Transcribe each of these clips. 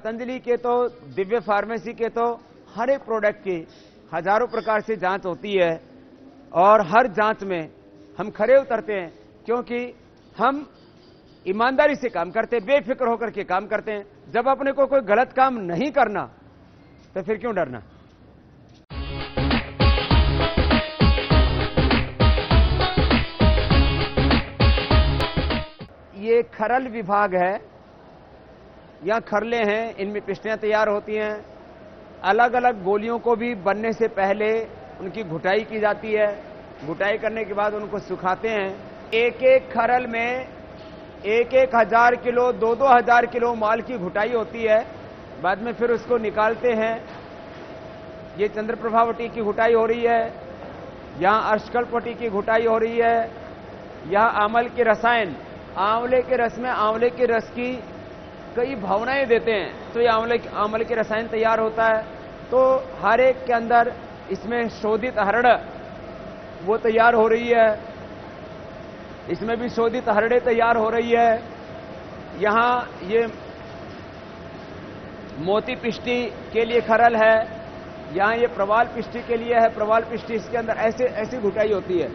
पतंजलि के तो, दिव्य फार्मेसी के तो हर एक प्रोडक्ट की हजारों प्रकार से जांच होती है और हर जांच में हम खरे उतरते हैं, क्योंकि हम ईमानदारी से काम करते हैं, बेफिक्र होकर के काम करते हैं। जब अपने को कोई गलत काम नहीं करना तो फिर क्यों डरना। ये खरल विभाग है, यहां खरले हैं, इनमें पिस्टियां तैयार होती हैं। अलग अलग गोलियों को भी बनने से पहले उनकी घुटाई की जाती है। घुटाई करने के बाद उनको सुखाते हैं। एक एक खरल में 1-1 हजार किलो, 2-2 हजार किलो माल की घुटाई होती है। बाद में फिर उसको निकालते हैं। ये चंद्रप्रभावटी की घुटाई हो रही है, यहां अर्शकल्पवटी की घुटाई हो रही है, यहां आमल के रसायन, आंवले के रस में आंवले के रस की कई भावनाएं देते हैं, तो ये आंवले के रसायन तैयार होता है। तो हर एक के अंदर इसमें शोधित हरड़ वो तैयार हो रही है, इसमें भी शोधित हरड़े तैयार हो रही है। यहां ये मोती पिष्टी के लिए खरल है, यहां ये प्रवाल पिष्टी के लिए है। प्रवाल पिष्टी, इसके अंदर ऐसी घुटाई होती है।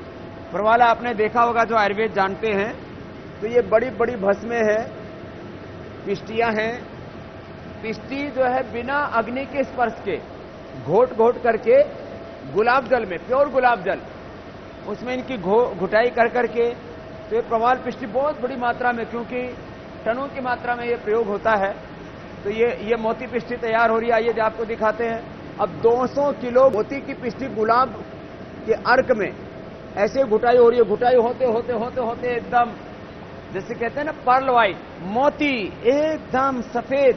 प्रवाल आपने देखा होगा, जो आयुर्वेद जानते हैं, तो ये बड़ी बड़ी भस्में है, पिष्टियां हैं। पिष्टी जो है बिना अग्नि के स्पर्श के घोट घोट करके गुलाब जल में, प्योर गुलाब जल, उसमें इनकी घुटाई कर करके, तो ये प्रवाल पिष्टी बहुत बड़ी मात्रा में, क्योंकि टनों की मात्रा में ये प्रयोग होता है, तो ये मोती पिष्टी तैयार हो रही है। आइए जो आपको दिखाते हैं। अब 200 किलो मोती की पिष्टी गुलाब के अर्क में ऐसे घुटाई हो रही है। घुटाई होते होते होते होते एकदम, जैसे कहते हैं ना, पर्ल वाइट, मोती एकदम सफेद।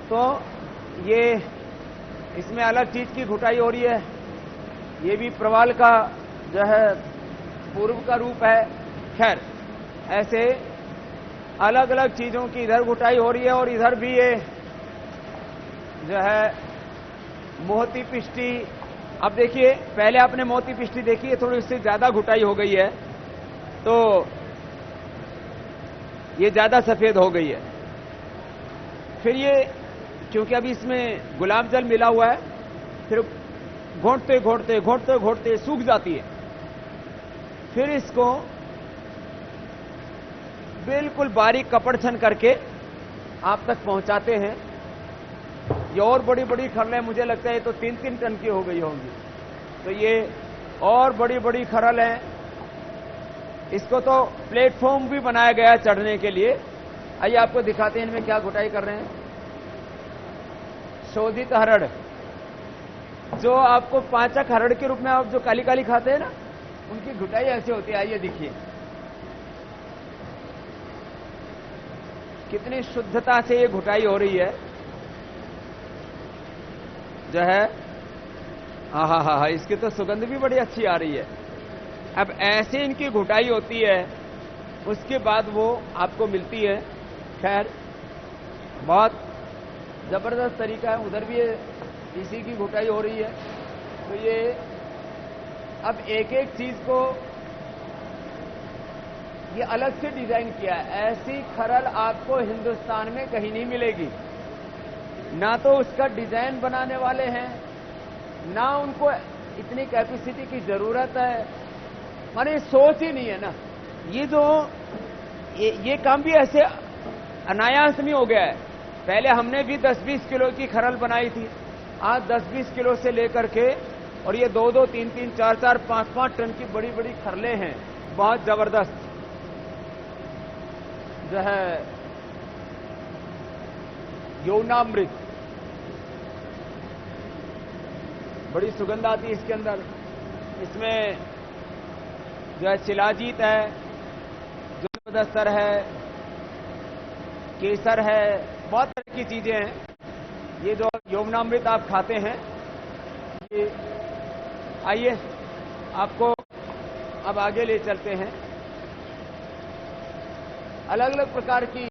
तो ये इसमें अलग चीज की घुटाई हो रही है। ये भी प्रवाल का जो है पूर्व का रूप है। खैर, ऐसे अलग अलग चीजों की इधर घुटाई हो रही है और इधर भी ये जो है मोती पिष्टी। अब देखिए, पहले आपने मोती पिष्टी देखी है, थोड़ी उससे ज्यादा घुटाई हो गई है, तो ये ज्यादा सफेद हो गई है। फिर ये, क्योंकि अभी इसमें गुलाब जल मिला हुआ है, फिर घोटते घोटते घोटते घोटते सूख जाती है। फिर इसको बिल्कुल बारीक कपड़ छन करके आप तक पहुंचाते हैं। ये और बड़ी बड़ी खरलें, मुझे लगता है ये तो 3-3 टन की हो गई होंगी। तो ये और बड़ी बड़ी खरल हैं। इसको तो प्लेटफॉर्म भी बनाया गया है चढ़ने के लिए। आइए आपको दिखाते हैं इनमें क्या घुटाई कर रहे हैं। शोधित हरड़, जो आपको पाचक हरड़ के रूप में आप जो काली काली खाते हैं ना, उनकी घुटाई ऐसे होती है। आइए देखिए कितनी शुद्धता से ये घुटाई हो रही है, जो है हा, इसकी तो सुगंध भी बड़ी अच्छी आ रही है। अब ऐसे इनकी घुटाई होती है, उसके बाद वो आपको मिलती है। खैर, बहुत जबरदस्त तरीका है। उधर भी इसी की घुटाई हो रही है। तो ये अब एक एक चीज को ये अलग से डिजाइन किया है। ऐसी खरल आपको हिंदुस्तान में कहीं नहीं मिलेगी। ना तो उसका डिजाइन बनाने वाले हैं, ना उनको इतनी कैपेसिटी की जरूरत है, माने सोच ही नहीं है ना। ये जो ये काम भी ऐसे अनायास नहीं हो गया है। पहले हमने भी 10-20 किलो की खरल बनाई थी, आज 10-20 किलो से लेकर के, और ये 2-2, 3-3, 4-4, 5-5 टन की बड़ी बड़ी खरलें हैं। बहुत जबरदस्त जो है यौनामृत, बड़ी सुगंध आती है इसके अंदर। इसमें जो है शिलाजीत है, जो दस्तर है, केसर है, बहुत तरह की चीजें हैं। ये जो यौवनामृत आप खाते हैं, ये आइए आपको अब आगे ले चलते हैं। अलग अलग प्रकार की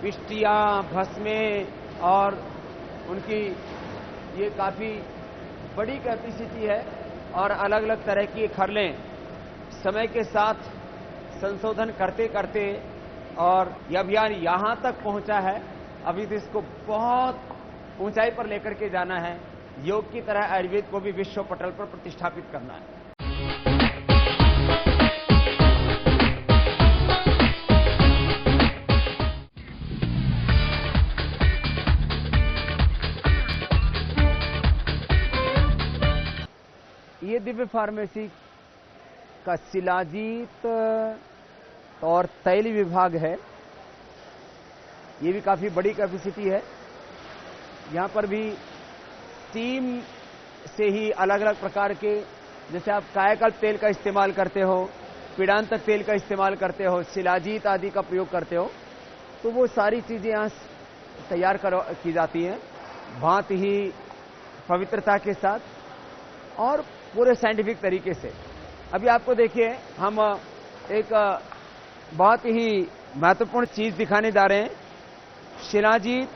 पिष्टियां, भस्में, और उनकी ये काफी बड़ी कैपेसिटी है, और अलग अलग तरह की खरलें समय के साथ संशोधन करते करते, और यह अभियान यहां तक पहुंचा है अभी तो इसको बहुत ऊंचाई पर लेकर के जाना है। योग की तरह आयुर्वेद को भी विश्व पटल पर प्रतिष्ठापित करना है। ये दिव्य फार्मेसी का शिलाजीत और तैल विभाग है। ये भी काफी बड़ी कैपेसिटी है। यहाँ पर भी स्टीम से ही अलग अलग प्रकार के, जैसे आप कायाकल्प तेल का इस्तेमाल करते हो, पीड़ांतक तेल का इस्तेमाल करते हो, शिलाजीत आदि का प्रयोग करते हो, तो वो सारी चीजें यहाँ तैयार की जाती हैं भांति ही पवित्रता के साथ और पूरे साइंटिफिक तरीके से। अभी आपको देखिए, हम एक बहुत ही महत्वपूर्ण चीज दिखाने जा रहे हैं। शिलाजीत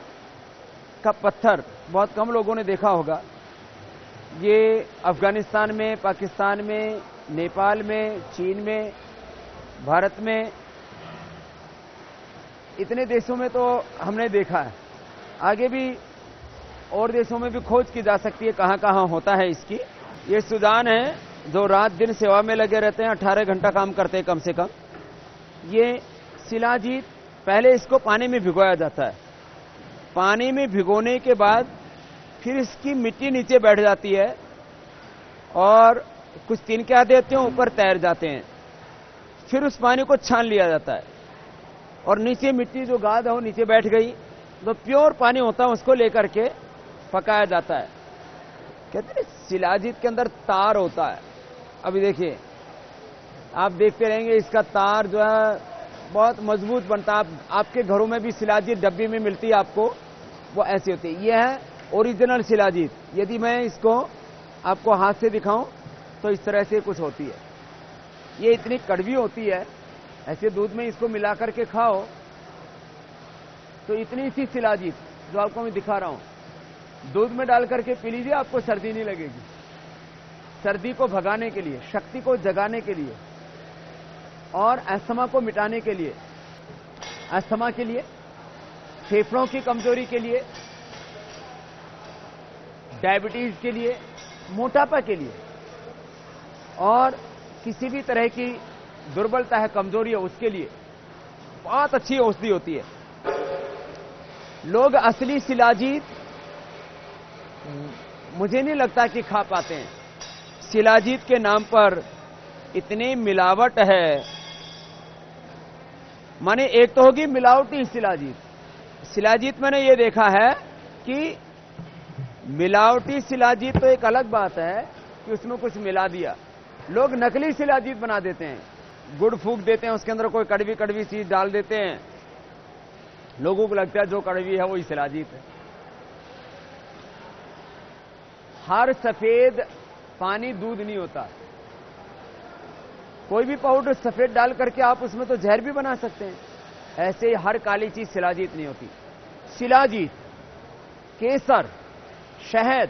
का पत्थर बहुत कम लोगों ने देखा होगा। ये अफगानिस्तान में, पाकिस्तान में, नेपाल में, चीन में, भारत में, इतने देशों में तो हमने देखा है। आगे भी और देशों में भी खोज की जा सकती है कहां कहां होता है इसकी। ये सुजान है जो रात दिन सेवा में लगे रहते हैं, 18 घंटा काम करते हैं कम से कम। ये शिलाजीत पहले इसको पानी में भिगोया जाता है। पानी में भिगोने के बाद फिर इसकी मिट्टी नीचे बैठ जाती है और कुछ तिनके आते हैं ऊपर तैर जाते हैं। फिर उस पानी को छान लिया जाता है और नीचे मिट्टी जो गाद हो नीचे बैठ गई, तो प्योर पानी होता है, उसको लेकर के पकाया जाता है। कहते हैं शिलाजीत के अंदर तार होता है। अभी देखिए, आप देखते रहेंगे इसका तार जो है बहुत मजबूत बनता है। आपके घरों में भी शिलाजीत डब्बी में मिलती है आपको, वो ऐसी होती है। यह है ओरिजिनल शिलाजीत। यदि मैं इसको आपको हाथ से दिखाऊं तो इस तरह से कुछ होती है। ये इतनी कड़वी होती है, ऐसे दूध में इसको मिलाकर के खाओ तो इतनी सी शिलाजीत जो आपको मैं दिखा रहा हूं, दूध में डाल करके पी लीजिए, आपको सर्दी नहीं लगेगी। सर्दी को भगाने के लिए, शक्ति को जगाने के लिए और अस्थमा को मिटाने के लिए, अस्थमा के लिए, फेफड़ों की कमजोरी के लिए, डायबिटीज के लिए, मोटापा के लिए और किसी भी तरह की दुर्बलता है, कमजोरी है, उसके लिए बहुत अच्छी औषधि होती है। लोग असली शिलाजीत मुझे नहीं लगता कि खा पाते हैं। शिलाजीत के नाम पर इतनी मिलावट है। माने एक तो होगी मिलावटी शिलाजीत। शिलाजीत मैंने ये देखा है कि मिलावटी शिलाजीत तो एक अलग बात है कि उसमें कुछ मिला दिया। लोग नकली शिलाजीत बना देते हैं, गुड़ फूंक देते हैं, उसके अंदर कोई कड़वी कड़वी चीज डाल देते हैं। लोगों को लगता है जो कड़वी है वही शिलाजीत है। हर सफेद पानी दूध नहीं होता। कोई भी पाउडर सफेद डाल करके आप उसमें तो जहर भी बना सकते हैं। ऐसे ही हर काली चीज शिलाजीत नहीं होती। शिलाजीत, केसर, शहद,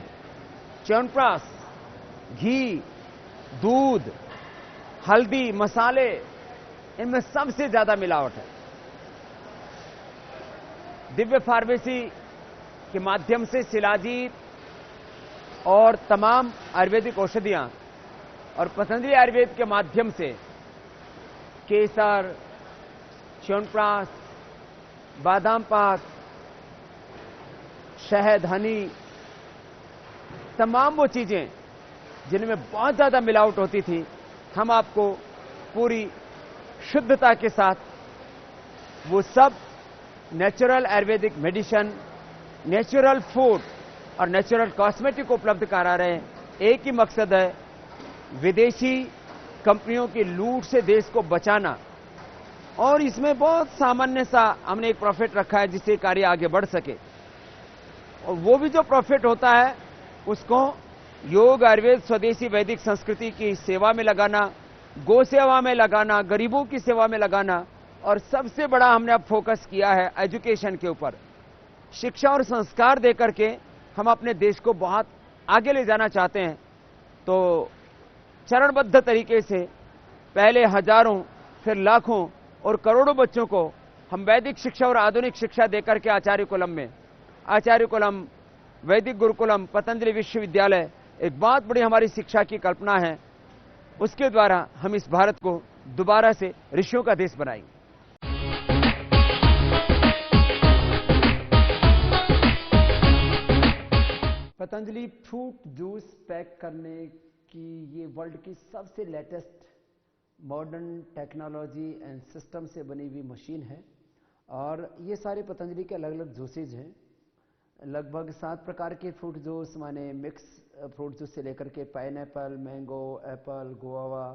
च्यवनप्राश, घी, दूध, हल्दी, मसाले, इनमें सबसे ज्यादा मिलावट है। दिव्य फार्मेसी के माध्यम से शिलाजीत और तमाम आयुर्वेदिक औषधियां और पतंजलि आयुर्वेद के माध्यम से केसर, च्यवनप्राश, बादाम पाक, शहद, हनी, तमाम वो चीजें जिनमें बहुत ज्यादा मिलावट होती थी, हम आपको पूरी शुद्धता के साथ वो सब natural Ayurvedic medicine, natural food और नेचुरल कॉस्मेटिक उपलब्ध करा रहे हैं। एक ही मकसद है, विदेशी कंपनियों की लूट से देश को बचाना। और इसमें बहुत सामान्य सा हमने एक प्रॉफिट रखा है जिससे कार्य आगे बढ़ सके। और वो भी जो प्रॉफिट होता है उसको योग, आयुर्वेद, स्वदेशी वैदिक संस्कृति की सेवा में लगाना, गो सेवा में लगाना, गरीबों की सेवा में लगाना। और सबसे बड़ा हमने अब फोकस किया है एजुकेशन के ऊपर। शिक्षा और संस्कार देकर के हम अपने देश को बहुत आगे ले जाना चाहते हैं। तो चरणबद्ध तरीके से पहले हजारों, फिर लाखों और करोड़ों बच्चों को हम वैदिक शिक्षा और आधुनिक शिक्षा देकर के आचार्य कुलम वैदिक गुरुकुलम पतंजलि विश्वविद्यालय एक बहुत बड़ी हमारी शिक्षा की कल्पना है। उसके द्वारा हम इस भारत को दोबारा से ऋषियों का देश बनाएंगे। पतंजलि फ्रूट जूस पैक करने की ये वर्ल्ड की सबसे latest modern technology and system से बनी हुई मशीन है और ये सारे पतंजलि के अलग अलग जूसेज हैं। लगभग 7 प्रकार के फ्रूट जूस माने मिक्स फ्रूट जूस से लेकर के पाइनएप्पल, मैंगो, एप्पल, गुआवा,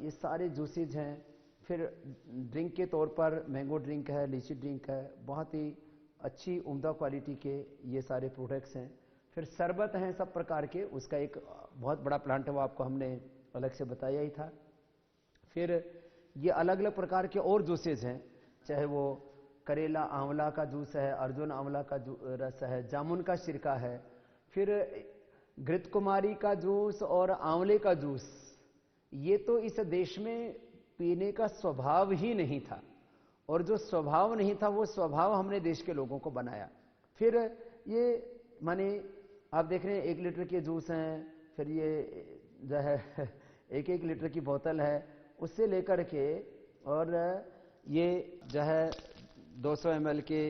ये सारे जूसेज हैं। फिर ड्रिंक के तौर पर मैंगो ड्रिंक है, लीची ड्रिंक है, बहुत ही अच्छी उम्दा क्वालिटी के ये सारे प्रोडक्ट्स हैं। फिर शरबत हैं सब प्रकार के, उसका एक बहुत बड़ा प्लांट है, वो आपको हमने अलग से बताया ही था। फिर ये अलग अलग प्रकार के और जूसेज हैं, चाहे वो करेला आंवला का जूस है, अर्जुन आंवला का रस है, जामुन का सिरका है, फिर घृत कुमारी का जूस और आंवले का जूस। ये तो इस देश में पीने का स्वभाव ही नहीं था और जो स्वभाव नहीं था वो स्वभाव हमने देश के लोगों को बनाया। फिर ये माने आप देख रहे हैं 1 लीटर के जूस हैं, फिर ये जो है 1-1 लीटर की बोतल है, उससे लेकर के और ये जो है 200 ml के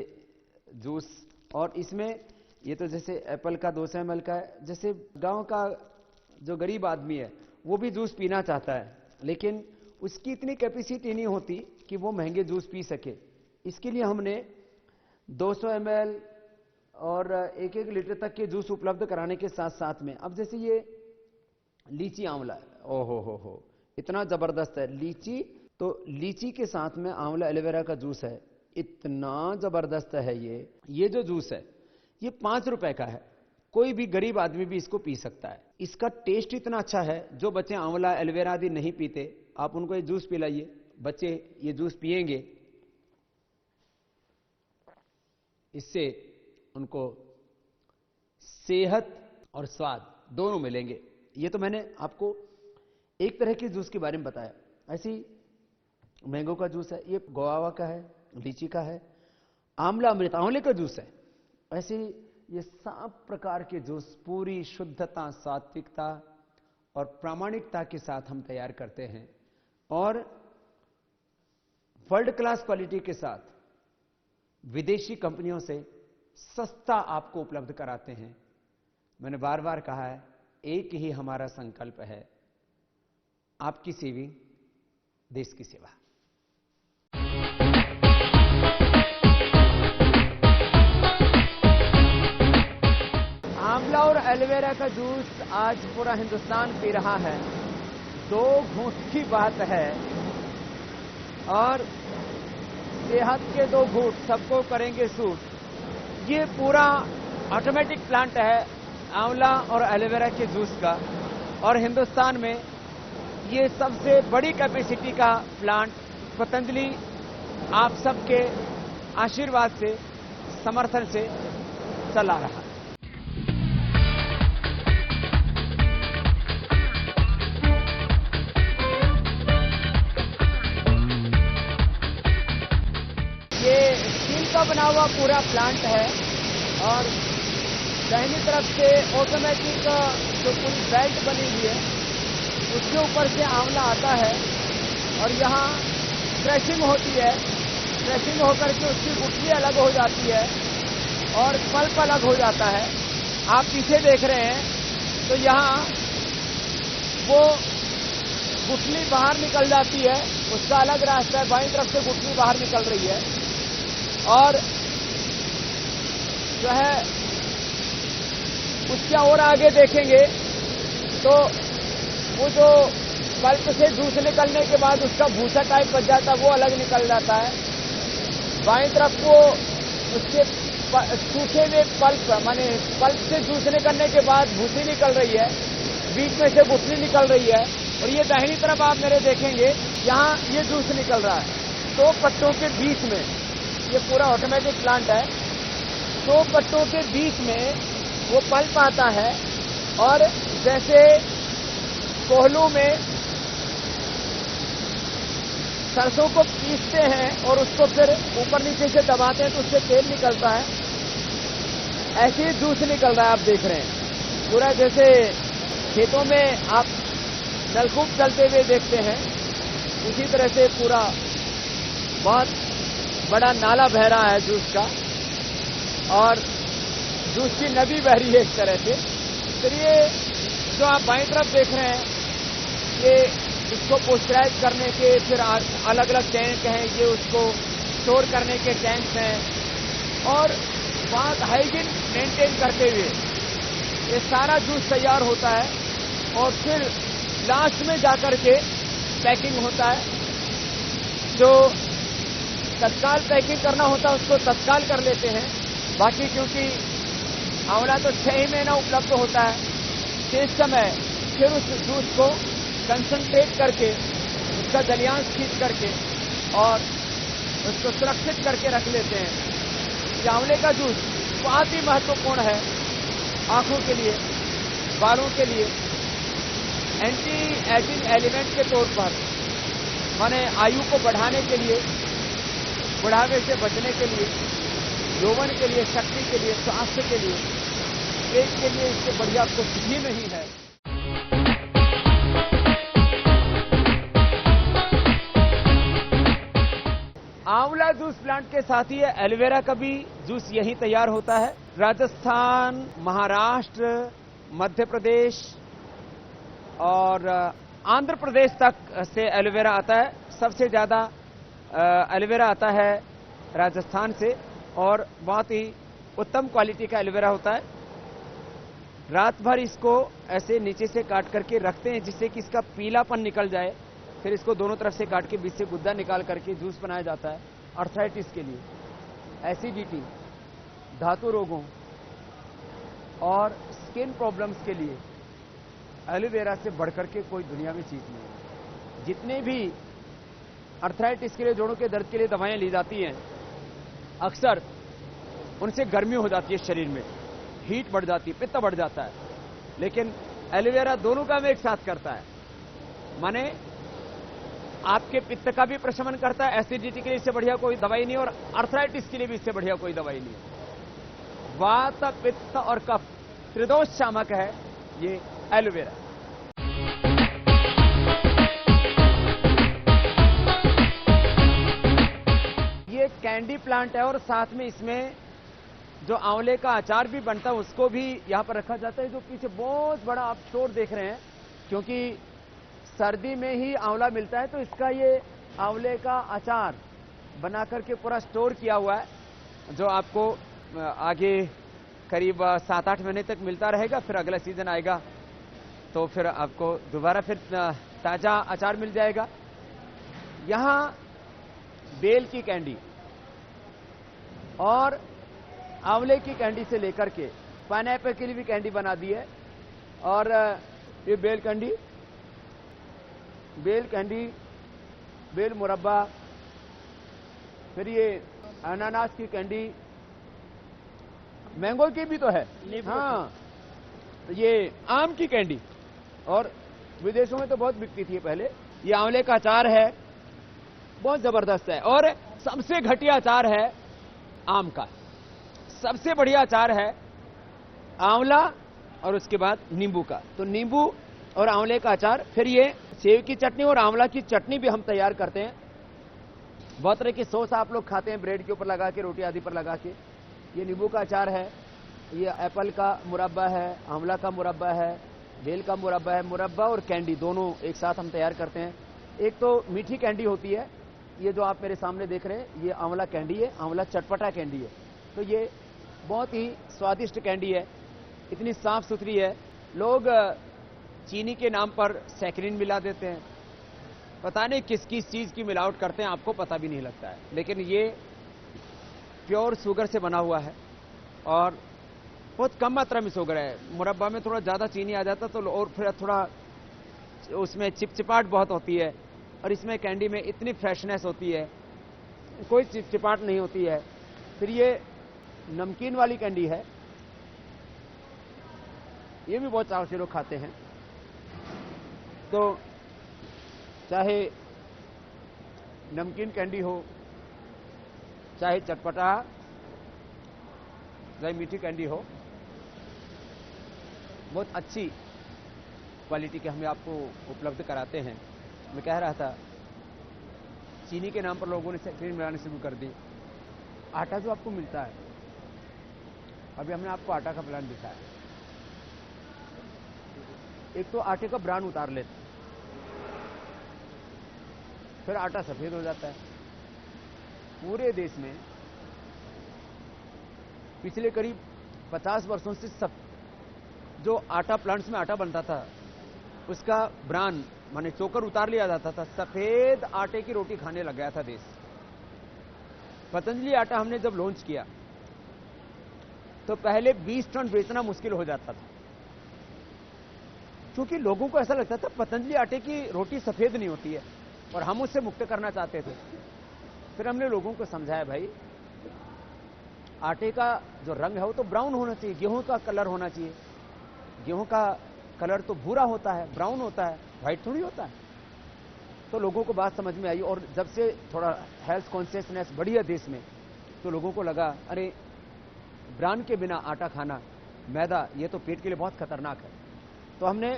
जूस। और इसमें ये तो जैसे एप्पल का 200 ml का है, जैसे गांव का जो गरीब आदमी है वो भी जूस पीना चाहता है लेकिन उसकी इतनी कैपेसिटी नहीं होती कि वो महंगे जूस पी सके। इसके लिए हमने 200 ml और 1-1 लीटर तक के जूस उपलब्ध कराने के साथ साथ में अब जैसे ये लीची आंवला है, ओहो हो इतना जबरदस्त है लीची, तो लीची के साथ में आंवला एलोवेरा का जूस है, इतना जबरदस्त है। ये जो जूस है ये 5 रुपए का है, कोई भी गरीब आदमी भी इसको पी सकता है। इसका टेस्ट इतना अच्छा है, जो बच्चे आंवला एलोवेरा आदि नहीं पीते आप उनको ये जूस पिलाइए, बच्चे ये जूस पिएंगे, इससे उनको सेहत और स्वाद दोनों मिलेंगे। ये तो मैंने आपको एक तरह के जूस के बारे में बताया। ऐसी मैंगो का जूस है, ये गुआवा का है, लीची का है, आंवला अमृत आंवले का जूस है। ऐसे ये 7 प्रकार के जूस पूरी शुद्धता, सात्विकता और प्रामाणिकता के साथ हम तैयार करते हैं और वर्ल्ड क्लास क्वालिटी के साथ विदेशी कंपनियों से सस्ता आपको उपलब्ध कराते हैं। मैंने बार बार कहा है, एक ही हमारा संकल्प है, आपकी सेवी देश की सेवा। आंवला और एलोवेरा का जूस आज पूरा हिंदुस्तान पी रहा है, 2 घूंट की बात है और सेहत के 2 घूंट सबको करेंगे सूट। ये पूरा ऑटोमेटिक प्लांट है आंवला और एलोवेरा के जूस का और हिंदुस्तान में ये सबसे बड़ी कैपेसिटी का प्लांट पतंजलि आप सबके आशीर्वाद से, समर्थन से चला रहा है। का बना हुआ पूरा प्लांट है और दाहिनी तरफ से ऑटोमेटिक जो पूरी बेल्ट बनी हुई है उसके ऊपर से आंवला आता है और यहाँ क्रशिंग होती है, क्रशिंग होकर के उसकी गुठली अलग हो जाती है और पल्प अलग हो जाता है। आप पीछे देख रहे हैं तो यहाँ वो गुठली बाहर निकल जाती है, उसका अलग रास्ता है, बाईं तरफ से गुठली बाहर निकल रही है और जो है उसके और आगे देखेंगे तो वो जो पल्प से जूस निकलने के बाद उसका भूसा टाइप बच जाता है वो अलग निकल जाता है। बाईं तरफ को उसके सूखे हुए पल्प माने पल्प से जूस निकलने के बाद भूसी निकल रही है, बीच में से गुठली निकल रही है और ये दाहिनी तरफ आप मेरे देखेंगे यहाँ ये जूस निकल रहा है 2 पट्टों के बीच में। ये पूरा ऑटोमेटिक प्लांट है, 2 पट्टों के बीच में वो पल्प आता है और जैसे कोहलू में सरसों को पीसते हैं और उसको फिर ऊपर नीचे से दबाते हैं तो उससे तेल निकलता है, ऐसे ही जूस निकल रहा है। आप देख रहे हैं पूरा जैसे खेतों में आप नलकूप चलते हुए देखते हैं, उसी तरह से पूरा बहुत बड़ा नाला बह रहा है जूस का, और जूस की नदी बह रही है एक तरह से। फिर ये जो आप बाईं तरफ देख रहे हैं, ये इसको पोस्चराइज करने के फिर अलग अलग टैंक हैं, ये उसको स्टोर करने के टैंक्स हैं, और बहुत हाइजीन मेंटेन करते हुए ये सारा जूस तैयार होता है, और फिर लास्ट में जाकर के पैकिंग होता है। जो तत्काल पैकिंग करना होता है उसको तत्काल कर लेते हैं, बाकी क्योंकि आंवला तो 6 ही महीना उपलब्ध होता है, शेष समय फिर उस जूस को कंसंट्रेट करके, उसका जलियांश खींच करके और उसको सुरक्षित करके रख लेते हैं। आंवले का जूस बहुत ही महत्वपूर्ण है आंखों के लिए, बालों के लिए, एंटी एजिंग एलिमेंट के तौर पर, माने आयु को बढ़ाने के लिए, बुढ़ापे से बचने के लिए, यौवन के लिए, शक्ति के लिए, स्वास्थ्य के लिए, पेट के लिए इससे बढ़िया कुछ भी नहीं है। आंवला जूस प्लांट के साथ ही एलोवेरा का भी जूस यहीं तैयार होता है। राजस्थान, महाराष्ट्र, मध्य प्रदेश और आंध्र प्रदेश तक से एलोवेरा आता है। सबसे ज्यादा एलोवेरा आता है राजस्थान से, और बहुत ही उत्तम क्वालिटी का एलोवेरा होता है। रात भर इसको ऐसे नीचे से काट करके रखते हैं जिससे कि इसका पीलापन निकल जाए, फिर इसको दोनों तरफ से काट के बीच से गुद्दा निकाल करके जूस बनाया जाता है। अर्थराइटिस के लिए, एसिडिटी, धातु रोगों और स्किन प्रॉब्लम्स के लिए एलोवेरा से बढ़कर के कोई दुनिया में चीज नहीं है। जितने भी अर्थराइटिस के लिए, जोड़ों के दर्द के लिए दवाएं ली जाती हैं, अक्सर उनसे गर्मी हो जाती है, शरीर में हीट बढ़ जाती है, पित्त बढ़ जाता है, लेकिन एलोवेरा दोनों काम एक साथ करता है। माने आपके पित्त का भी प्रशमन करता है, एसिडिटी के लिए इससे बढ़िया कोई दवाई नहीं, और अर्थराइटिस के लिए भी इससे बढ़िया कोई दवाई नहीं है। वात, पित्त और कफ त्रिदोष शामक है ये एलोवेरा। ये कैंडी प्लांट है, और साथ में इसमें जो आंवले का अचार भी बनता है उसको भी यहां पर रखा जाता है। जो पीछे बहुत बड़ा आप स्टोर देख रहे हैं, क्योंकि सर्दी में ही आंवला मिलता है, तो इसका ये आंवले का अचार बना करके पूरा स्टोर किया हुआ है, जो आपको आगे करीब 7-8 महीने तक मिलता रहेगा। फिर अगला सीजन आएगा तो फिर आपको दोबारा फिर ताजा अचार मिल जाएगा। यहां बेल की कैंडी और आंवले की कैंडी से लेकर के पाइनएप्पल के लिए भी कैंडी बना दी है। और ये बेल कैंडी, बेल मुरब्बा, फिर ये अनानास की कैंडी, मैंगो की भी तो है, हाँ, ये आम की कैंडी, और विदेशों में तो बहुत बिकती थी पहले। ये आंवले का अचार है, बहुत जबरदस्त है, और सबसे घटिया अचार है आम का। सबसे बढ़िया अचार है आंवला और उसके बाद नींबू का। तो नींबू और आंवले का अचार, फिर ये सेव की चटनी और आंवला की चटनी भी हम तैयार करते हैं। बहुत तरह की सॉस आप लोग खाते हैं ब्रेड के ऊपर लगा के, रोटी आदि पर लगा के। ये नींबू का अचार है, ये एप्पल का मुरब्बा है, आंवला का मुरब्बा है, बेल का मुरब्बा है। मुरब्बा और कैंडी दोनों एक साथ हम तैयार करते हैं। एक तो मीठी कैंडी होती है, ये जो आप मेरे सामने देख रहे हैं, ये आंवला कैंडी है, आंवला चटपटा कैंडी है। तो ये बहुत ही स्वादिष्ट कैंडी है, इतनी साफ सुथरी है। लोग चीनी के नाम पर सैकरीन मिला देते हैं, पता नहीं किस किस चीज की मिलावट करते हैं, आपको पता भी नहीं लगता है। लेकिन ये प्योर शुगर से बना हुआ है और बहुत कम मात्रा में शुगर है। मुरब्बा में थोड़ा ज्यादा चीनी आ जाता तो और फिर थोड़ा उसमें चिपचिपाहट बहुत होती है, और इसमें कैंडी में इतनी फ्रेशनेस होती है, कोई चिपचिपाहट नहीं होती है। फिर ये नमकीन वाली कैंडी है, ये भी बहुत चाव से लोग खाते हैं। तो चाहे नमकीन कैंडी हो, चाहे चटपटा, चाहे मीठी कैंडी हो, बहुत अच्छी क्वालिटी के हमें आपको उपलब्ध कराते हैं। मैं कह रहा था, चीनी के नाम पर लोगों ने क्रीम बनाने शुरू कर दी। आटा जो आपको मिलता है, अभी हमने आपको आटा का प्लान दिखाया। एक तो आटे का ब्रांड उतार लेते, फिर आटा सफेद हो जाता है। पूरे देश में पिछले करीब 50 वर्षों से सब जो आटा प्लांट्स में आटा बनता था, उसका ब्रांड माने चोकर उतार लिया जाता था। सफेद आटे की रोटी खाने लग गया था देश। पतंजलि आटा हमने जब लॉन्च किया तो पहले 20 टन बेचना मुश्किल हो जाता था, क्योंकि लोगों को ऐसा लगता था पतंजलि आटे की रोटी सफेद नहीं होती है, और हम उससे मुक्त करना चाहते थे। फिर हमने लोगों को समझाया, भाई आटे का जो रंग है वो तो ब्राउन होना चाहिए, गेहूं का कलर होना चाहिए। गेहूं का कलर तो भूरा होता है, ब्राउन होता है, व्हाइट थोड़ी होता है। तो लोगों को बात समझ में आई, और जब से थोड़ा हेल्थ कॉन्शियसनेस बढ़ी है देश में, तो लोगों को लगा अरे ब्रांड के बिना आटा खाना, मैदा, ये तो पेट के लिए बहुत खतरनाक है। तो हमने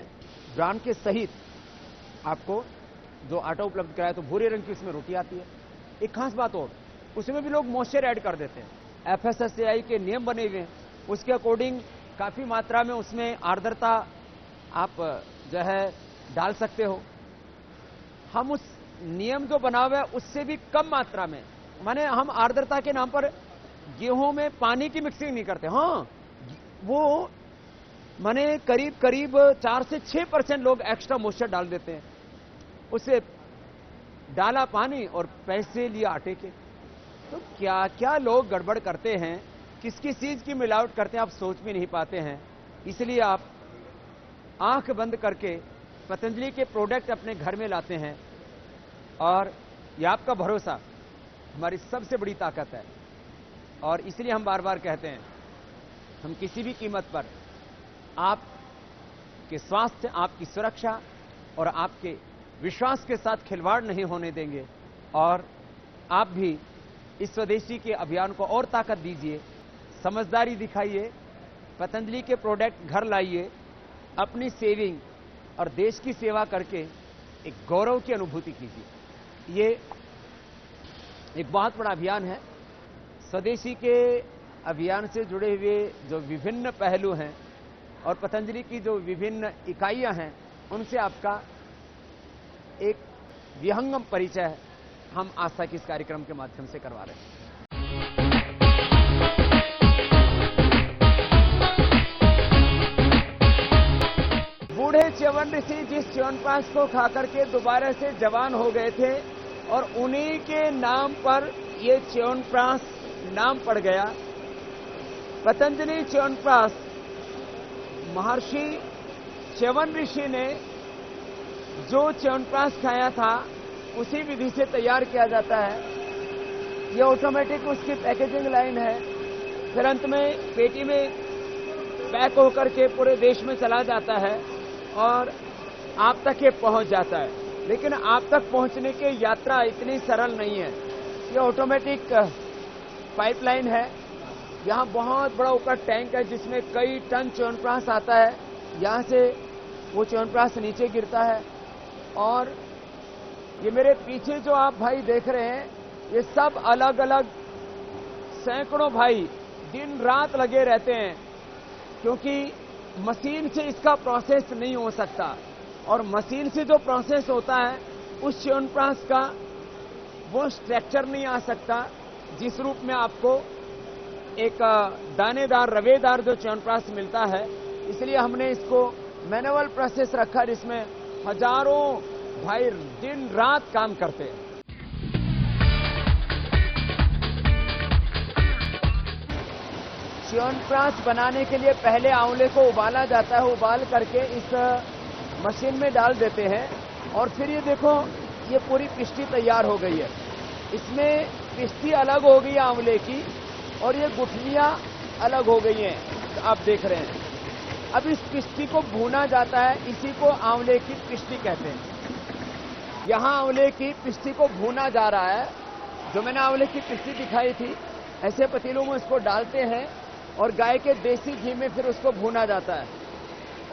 ब्रांड के सहित आपको जो आटा उपलब्ध कराया, तो भूरे रंग की उसमें रोटी आती है। एक खास बात और, उसमें भी लोग मॉइस्चर ऐड कर देते हैं। FSSAI के नियम बने हुए हैं, उसके अकॉर्डिंग काफी मात्रा में उसमें आर्द्रता आप जो है डाल सकते हो। हम उस नियम जो बना हुआ है उससे भी कम मात्रा में, माने हम आर्द्रता के नाम पर गेहूं में पानी की मिक्सिंग नहीं करते। हाँ, वो माने करीब करीब 4 से 6% लोग एक्स्ट्रा मॉइस्चर डाल देते हैं। उसे डाला पानी और पैसे लिए आटे के। तो क्या क्या लोग गड़बड़ करते हैं, किस किस चीज की मिलावट करते हैं, आप सोच भी नहीं पाते हैं। इसलिए आप आंख बंद करके पतंजलि के प्रोडक्ट अपने घर में लाते हैं, और ये आपका भरोसा हमारी सबसे बड़ी ताकत है। और इसलिए हम बार बार कहते हैं, हम किसी भी कीमत पर आपके स्वास्थ्य, आपकी सुरक्षा और आपके विश्वास के साथ खिलवाड़ नहीं होने देंगे। और आप भी इस स्वदेशी के अभियान को और ताकत दीजिए, समझदारी दिखाइए, पतंजलि के प्रोडक्ट घर लाइए, अपनी सेविंग और देश की सेवा करके एक गौरव की अनुभूति कीजिए। ये एक बहुत बड़ा अभियान है। स्वदेशी के अभियान से जुड़े हुए जो विभिन्न पहलू हैं और पतंजलि की जो विभिन्न इकाइयां हैं, उनसे आपका एक विहंगम परिचय हम आज तक इस कार्यक्रम के माध्यम से करवा रहे हैं। बूढ़े च्यवन ऋषि जिस च्यवनप्राश को खाकर के दोबारा से जवान हो गए थे, और उन्हीं के नाम पर ये च्यवनप्राश नाम पड़ गया। पतंजलि च्यवनप्राश महर्षि च्यवन ऋषि ने जो च्यवनप्राश खाया था उसी विधि से तैयार किया जाता है। ये ऑटोमेटिक उसकी पैकेजिंग लाइन है। फिर अंत में पेटी में पैक होकर के पूरे देश में चला जाता है और आप तक ये पहुंच जाता है। लेकिन आप तक पहुंचने की यात्रा इतनी सरल नहीं है। ये ऑटोमेटिक पाइपलाइन है। यहाँ बहुत बड़ा ऊपर टैंक है जिसमें कई टन च्यवनप्राश आता है। यहाँ से वो च्यवनप्राश नीचे गिरता है, और ये मेरे पीछे जो आप भाई देख रहे हैं, ये सब अलग अलग सैकड़ों भाई दिन रात लगे रहते हैं, क्योंकि मशीन से इसका प्रोसेस नहीं हो सकता। और मशीन से जो प्रोसेस होता है उस च्यवनप्राश का वो स्ट्रक्चर नहीं आ सकता जिस रूप में आपको एक दानेदार रवेदार जो च्यवनप्राश मिलता है। इसलिए हमने इसको मैनुअल प्रोसेस रखा, जिसमें हजारों भाई दिन रात काम करते हैं। च्यवनप्राश बनाने के लिए पहले आंवले को उबाला जाता है। उबाल करके इस मशीन में डाल देते हैं, और फिर ये देखो ये पूरी पिष्टी तैयार हो गई है। इसमें पिष्टी अलग हो गई आंवले की, और ये गुठलियां अलग हो गई हैं, आप देख रहे हैं। अब इस पिष्टी को भूना जाता है, इसी को आंवले की पिष्टी कहते हैं। यहां आंवले की पिष्टी को भूना जा रहा है। जो मैंने आंवले की पिष्टी दिखाई थी, ऐसे पतीलों में उसको डालते हैं और गाय के देसी घी में फिर उसको भूना जाता है।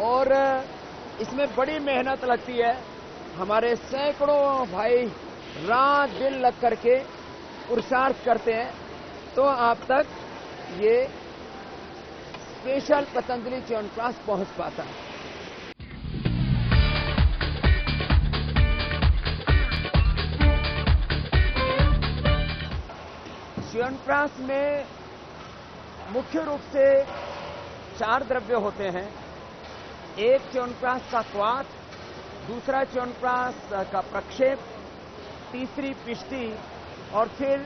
और इसमें बड़ी मेहनत लगती है। हमारे सैकड़ों भाई रात दिन लग करके पुरुषार्थ करते हैं, तो आप तक ये स्पेशल पतंजलि च्यवनप्राश पहुंच पाता है। च्यवनप्राश में मुख्य रूप से 4 द्रव्य होते हैं। एक च्यवनप्राश का क्वाथ, दूसरा च्यवनप्राश का प्रक्षेप, तीसरी पिष्टी और फिर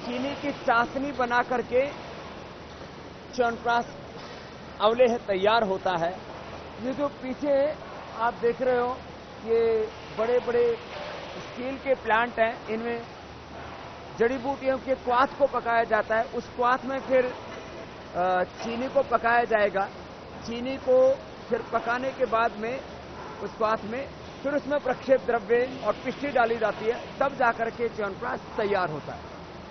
चीनी की चाशनी बना करके च्यवनप्राश आंवले तैयार होता है। ये जो पीछे आप देख रहे हो, ये बड़े बड़े स्टील के प्लांट हैं। इनमें जड़ी बूटियों के क्वाथ को पकाया जाता है। उस क्वाथ में फिर चीनी को पकाया जाएगा। चीनी को फिर पकाने के बाद में उस क्वाथ में फिर उसमें प्रक्षेप द्रव्य और पिष्टी डाली जाती है, तब जाकर के च्यवनप्राश तैयार होता है।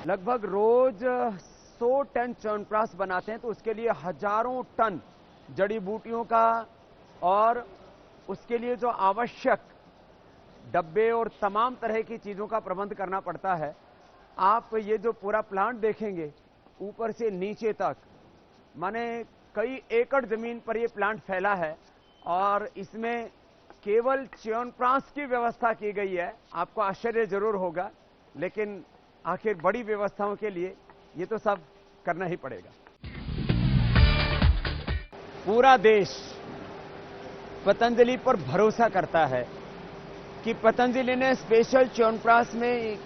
लगभग रोज 100 टन च्यवनप्राश बनाते हैं, तो उसके लिए हजारों टन जड़ी बूटियों का और उसके लिए जो आवश्यक डब्बे और तमाम तरह की चीजों का प्रबंध करना पड़ता है। आप ये जो पूरा प्लांट देखेंगे ऊपर से नीचे तक, माने कई एकड़ जमीन पर ये प्लांट फैला है और इसमें केवल च्यवनप्राश की व्यवस्था की गई है। आपको आश्चर्य जरूर होगा, लेकिन आखिर बड़ी व्यवस्थाओं के लिए ये तो सब करना ही पड़ेगा। पूरा देश पतंजलि पर भरोसा करता है कि पतंजलि ने स्पेशल च्यवनप्राश में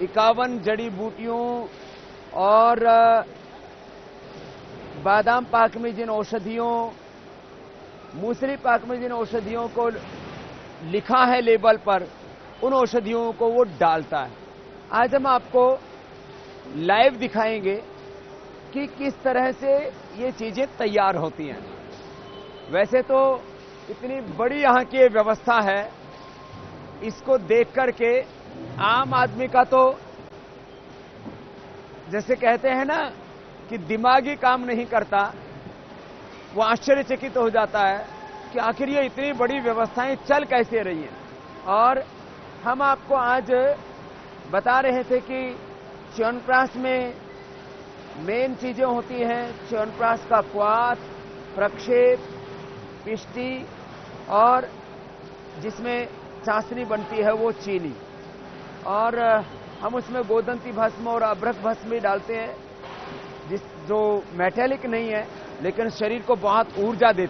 51 जड़ी बूटियों और बादाम पाक में जिन औषधियों, मूसली पाक में जिन औषधियों को लिखा है लेबल पर, उन औषधियों को वो डालता है। आज हम आपको लाइव दिखाएंगे कि किस तरह से ये चीजें तैयार होती हैं। वैसे तो इतनी बड़ी यहां की व्यवस्था है, इसको देख करके आम आदमी का तो जैसे कहते हैं ना कि दिमागी काम नहीं करता, वो आश्चर्यचकित हो जाता है कि आखिर ये इतनी बड़ी व्यवस्थाएं चल कैसे रही हैं। और हम आपको आज बता रहे थे कि च्यवनप्राश में मेन चीजें होती हैं च्यवनप्राश का क्वाथ, प्रक्षेप, पिष्टी और जिसमें चाशनी बनती है वो चीनी। और हम उसमें गोदंती भस्म और अभ्रक भस्म भी डालते हैं, जो मेटेलिक नहीं है लेकिन शरीर को बहुत ऊर्जा देती है।